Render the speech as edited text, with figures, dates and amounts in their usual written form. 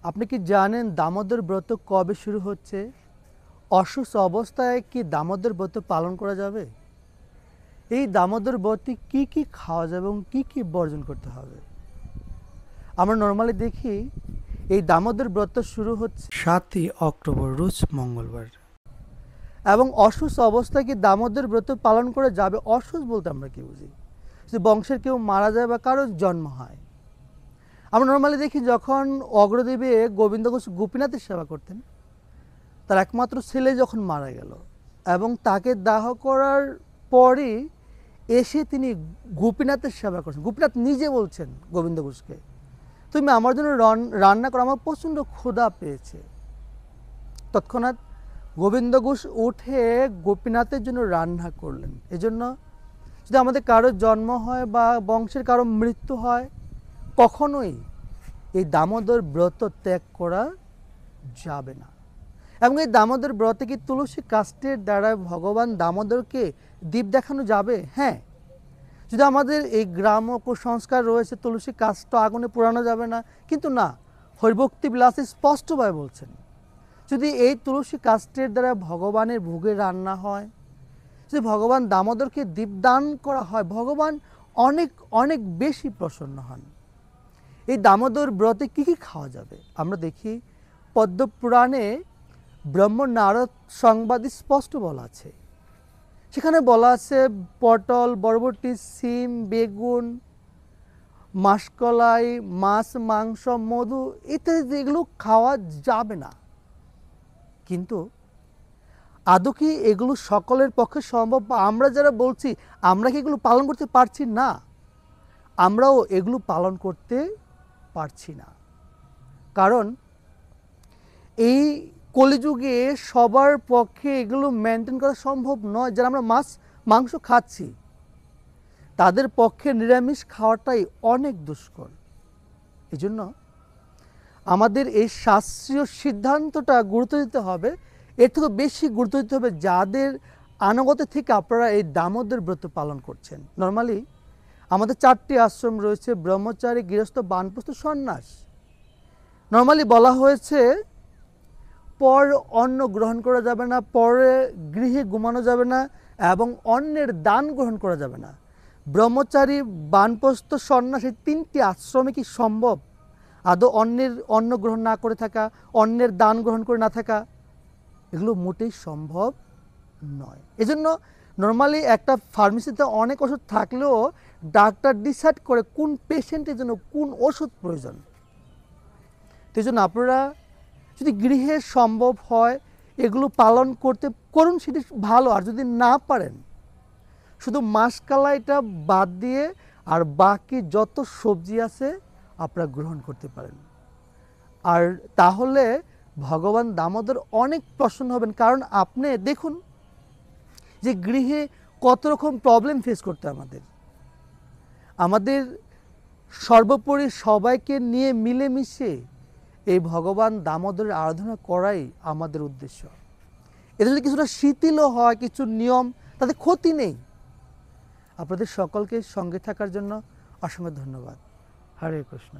আপনি কি জানেন দামোদর ব্রত কবে শুরু হচ্ছে? অসুস্থ অবস্থায় কি দামোদর ব্রত পালন করা যাবে? এই দামোদর ব্রতে কি কি খাওয়া যাবে এবং কি কি বর্জন করতে হবে? আমরা নর্মালি দেখি এই দামোদর ব্রত শুরু হচ্ছে 7ই অক্টোবর রোজ মঙ্গলবার। এবং অসুস্থ অবস্থায় কি দামোদর ব্রত পালন করে যাবে? অসুস্থ বলতে আমরা কি বুঝি? যে বংশের কেউ মারা যায় বা কারোর জন্ম হয়। আমরা নর্মালি দেখি যখন অগ্রদেবে গোবিন্দ ঘোষ গোপীনাথের সেবা করতেন, তার একমাত্র ছেলে যখন মারা গেল এবং তাকে দাহ করার পরই এসে তিনি গোপীনাথের সেবা করছেন। গোপীনাথ নিজে বলছেন গোবিন্দ ঘোষকে, তুমি আমার জন্য রান্না করো, আমার প্রচণ্ড ক্ষুধা পেয়েছে। তৎক্ষণাৎ গোবিন্দ ঘোষ উঠে গোপীনাথের জন্য রান্না করলেন। এজন্য যদি আমাদের কারোর জন্ম হয় বা বংশের কারো মৃত্যু হয়, কখনোই এই দামোদর ব্রত ত্যাগ করা যাবে না। এবং এই দামোদর ব্রতে কি তুলসী কাষ্ঠের দ্বারা ভগবান দামোদরকে দীপ দেখানো যাবে? হ্যাঁ, যদি আমাদের এই গ্রাম কুসংস্কার রয়েছে তুলসী কাষ্ঠ আগুনে পোড়ানো যাবে না, কিন্তু না, হরিভক্তি বিলাসে স্পষ্টভাবে বলছেন যদি এই তুলসী কাষ্ঠের দ্বারা ভগবানের ভোগে রান্না হয়, যদি ভগবান দামোদরকে দীপদান করা হয়, ভগবান অনেক অনেক বেশি প্রসন্ন হন। এই দামোদর ব্রতে কী কী খাওয়া যাবে? আমরা দেখি পদ্মপুরাণে ব্রহ্ম নারদ সংবাদে স্পষ্ট বলা আছে। সেখানে বলা আছে পটল, বরবটি, সিম, বেগুন, মাসকলাই, মাছ, মাংস, মধু ইত্যাদি এগুলো খাওয়া যাবে না। কিন্তু আদৌ কি এগুলো সকলের পক্ষে সম্ভব? বা আমরা যারা বলছি আমরা কি এগুলো পালন করতে পারছি না? আমরাও এগুলো পালন করতে পারছি না, কারণ এই কলিযুগে সবার পক্ষে এগুলো মেনটেন করা সম্ভব নয়। যারা আমরা মাংস খাচ্ছি তাদের পক্ষে নিরামিষ খাওয়াটাই অনেক দুষ্কর। এজন্য আমাদের এই শাস্ত্রীয় সিদ্ধান্তটা গুরুত্ব দিতে হবে। এর থেকে বেশি গুরুত্ব দিতে হবে যাদের আনুগত্য থেকে আপনারা এই দামোদর ব্রত পালন করছেন। নর্মালি আমাদের 4টি আশ্রম রয়েছে: ব্রহ্মচারী, গৃহস্থ, বানপ্রস্থ, সন্ন্যাস। নর্মালি বলা হয়েছে পর অন্ন গ্রহণ করা যাবে না, পরে গৃহে ঘুমানো যাবে না এবং অন্যের দান গ্রহণ করা যাবে না। ব্রহ্মচারী, বানপ্রস্থ, সন্ন্যাস এই 3টি আশ্রমে কি সম্ভব আদৌ অন্যের অন্ন গ্রহণ না করে থাকা, অন্যের দান গ্রহণ করে না থাকা? এগুলো মোটেই সম্ভব নয়। এজন্য নর্মালি একটা ফার্মেসিতে অনেক ওষুধ থাকলেও ডাক্তার ডিসাইড করে কোন পেশেন্টের জন্য কোন ওষুধ প্রয়োজন। সেই জন্য আপনারা যদি গৃহে সম্ভব হয় এগুলো পালন করতে করুন, সেটি ভালো। আর যদি না পারেন শুধু মাসকালাইটা বাদ দিয়ে আর বাকি যত সবজি আছে আপনারা গ্রহণ করতে পারেন। আর তাহলে ভগবান দামোদর অনেক প্রসন্ন হবেন। কারণ আপনি দেখুন যে গৃহে কত রকম প্রবলেম ফেস করতে আমাদের সর্বোপরি সবাইকে নিয়ে মিলেমিশে এই ভগবান দামোদরের আরাধনা করাই আমাদের উদ্দেশ্য। এতে যদি কিছুটা শিথিলও হয়, কিছু নিয়ম, তাতে ক্ষতি নেই। আপনাদের সকলকে সঙ্গে থাকার জন্য অসংখ্য ধন্যবাদ। হরে কৃষ্ণ।